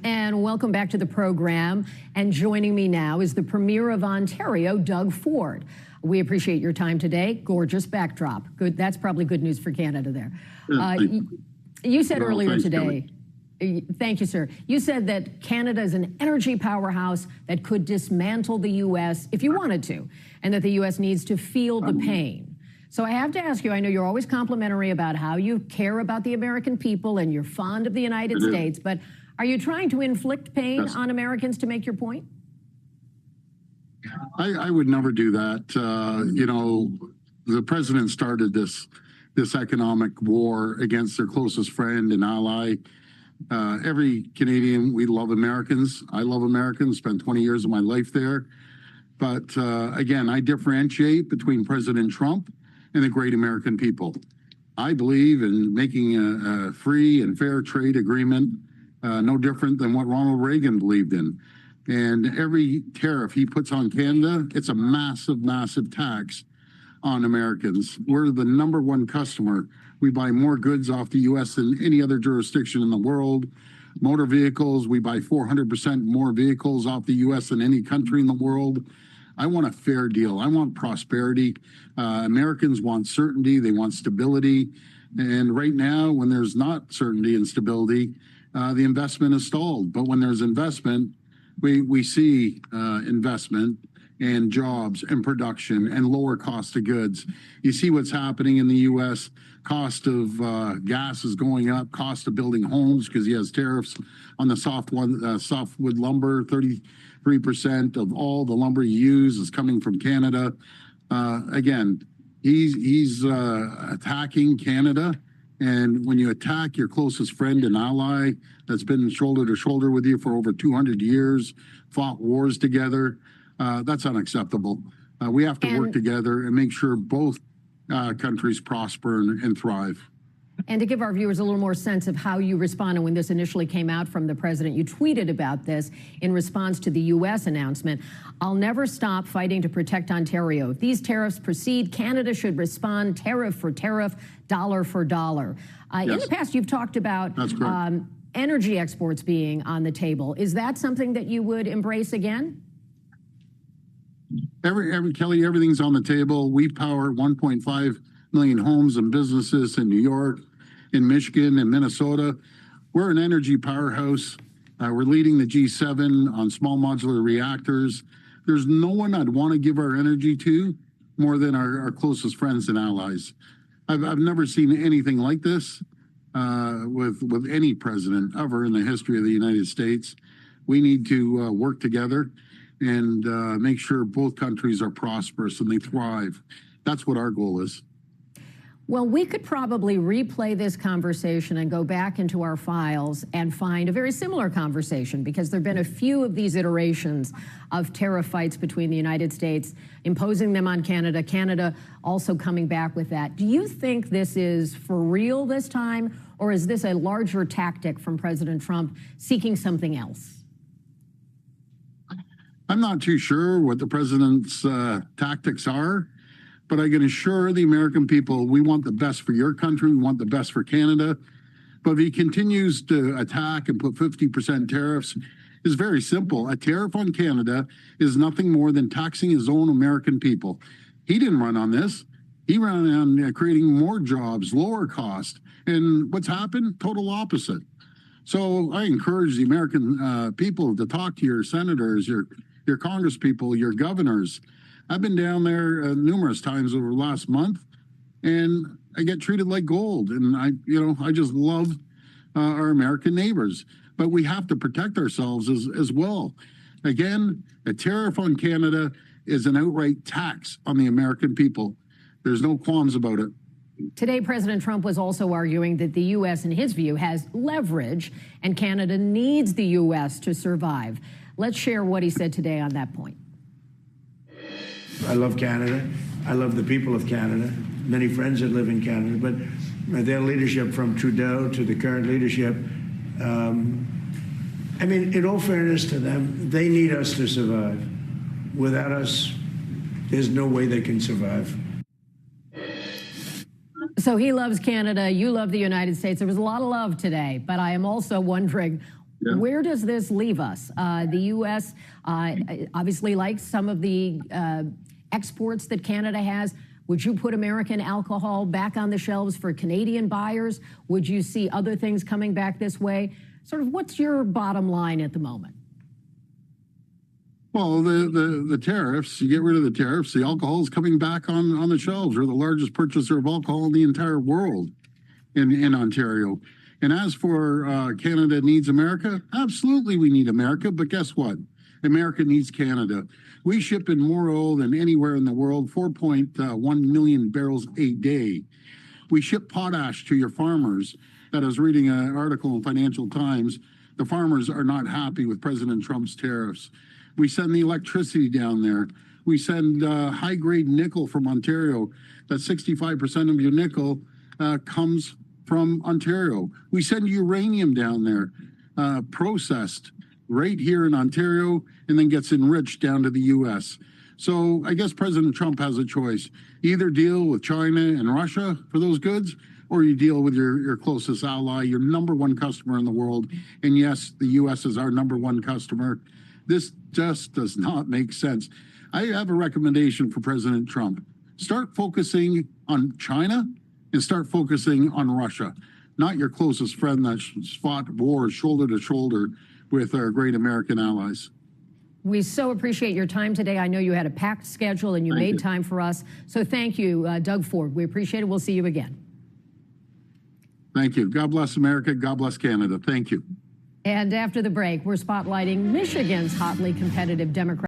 And welcome back to the program. And joining me now is the Premier of Ontario, Doug Ford. We appreciate your time today. Gorgeous backdrop. Good. That's probably good news for Canada there. You said earlier today, thank you, sir. You said that Canada is an energy powerhouse that could dismantle the U.S. if you wanted to, and that the U.S. needs to feel the pain. So I have to ask you, I know you're always complimentary about how you care about the American people and you're fond of the United States, but are you trying to inflict pain on Americans to make your point? I would never do that. You know, the president started this economic war against their closest friend and ally. Every Canadian, we love Americans. I love Americans, spent 20 years of my life there. But again, I differentiate between President Trump and the great American people. I believe in making a free and fair trade agreement, no different than what Ronald Reagan believed in. And every tariff he puts on Canada, it's a massive, massive tax on Americans. We're the #1 customer. We buy more goods off the U.S. than any other jurisdiction in the world. Motor vehicles, we buy 400% more vehicles off the U.S. than any country in the world. I want a fair deal. I want prosperity. Americans want certainty. They want stability. And right now, when there's not certainty and stability, the investment is stalled. But when there's investment, we see investment and jobs and production and lower cost of goods. You see what's happening in the U.S. Cost of gas is going up. Cost of building homes, because he has tariffs on the softwood lumber. 33% of all the lumber you use is coming from Canada. Again, he's attacking Canada. And when you attack your closest friend and ally that's been shoulder to shoulder with you for over 200 years, fought wars together, that's unacceptable. We have to work together and make sure both countries prosper and thrive. And to give our viewers a little more sense of how you responded when this initially came out from the president, you tweeted about this in response to the U.S. announcement. "I'll never stop fighting to protect Ontario. If these tariffs proceed, Canada should respond tariff for tariff, dollar for dollar." In the past, you've talked about energy exports being on the table. Is that something that you would embrace again? Kelly, everything's on the table. We power 1.5 million homes and businesses in New York, in Michigan, and Minnesota. We're an energy powerhouse. We're leading the G7 on small modular reactors. There's no one I'd want to give our energy to more than our closest friends and allies. I've never seen anything like this with any president ever in the history of the United States. We need to work together and make sure both countries are prosperous and they thrive. That's what our goal is. Well, we could probably replay this conversation and go back into our files and find a very similar conversation, because there have been a few of these iterations of tariff fights between the United States, imposing them on Canada, Canada also coming back with that. Do you think this is for real this time, or is this a larger tactic from President Trump seeking something else? I'm not too sure what the president's tactics are. But I can assure the American people, we want the best for your country. We want the best for Canada. But if he continues to attack and put 50% tariffs, it's very simple. A tariff on Canada is nothing more than taxing his own American people. He didn't run on this. He ran on creating more jobs, lower cost. And what's happened? Total opposite. So I encourage the American people to talk to your senators, your congresspeople, your governors. I've been down there numerous times over the last month, and I get treated like gold. And I just love our American neighbors. But we have to protect ourselves as well. Again, a tariff on Canada is an outright tax on the American people. There's no qualms about it. Today, President Trump was also arguing that the U.S., in his view, has leverage, and Canada needs the U.S. to survive. Let's share what he said today on that point. I love Canada. I love the people of Canada. Many friends that live in Canada, but their leadership, from Trudeau to the current leadership, I mean, in all fairness to them, they need us to survive. Without us, there's no way they can survive. So he loves Canada, you love the United States. There was a lot of love today, but I am also wondering, Yeah. Where does this leave us? The U.S. Obviously likes some of the exports that Canada has. Would you put American alcohol back on the shelves for Canadian buyers? Would you see other things coming back this way? Sort of what's your bottom line at the moment? Well, the tariffs, you get rid of the tariffs, the alcohol is coming back on the shelves. We're the largest purchaser of alcohol in the entire world in Ontario. And as for Canada needs America, absolutely we need America. But guess what? America needs Canada. We ship in more oil than anywhere in the world, 4.1 million barrels a day. We ship potash to your farmers. That I was reading an article in Financial Times. The farmers are not happy with President Trump's tariffs. We send the electricity down there. We send high-grade nickel from Ontario. That 65% of your nickel comes from Ontario. We send uranium down there, processed right here in Ontario, and then gets enriched down to the U.S. So I guess President Trump has a choice. Either deal with China and Russia for those goods, or you deal with your closest ally, your number one customer in the world. And yes, the U.S. is our number one customer. This just does not make sense. I have a recommendation for President Trump. Start focusing on China and start focusing on Russia, not your closest friend that fought wars shoulder to shoulder with our great American allies. We so appreciate your time today. I know you had a packed schedule and you made time for us. So thank you, Doug Ford. We appreciate it. We'll see you again. Thank you. God bless America. God bless Canada. Thank you. And after the break, we're spotlighting Michigan's hotly competitive Democratic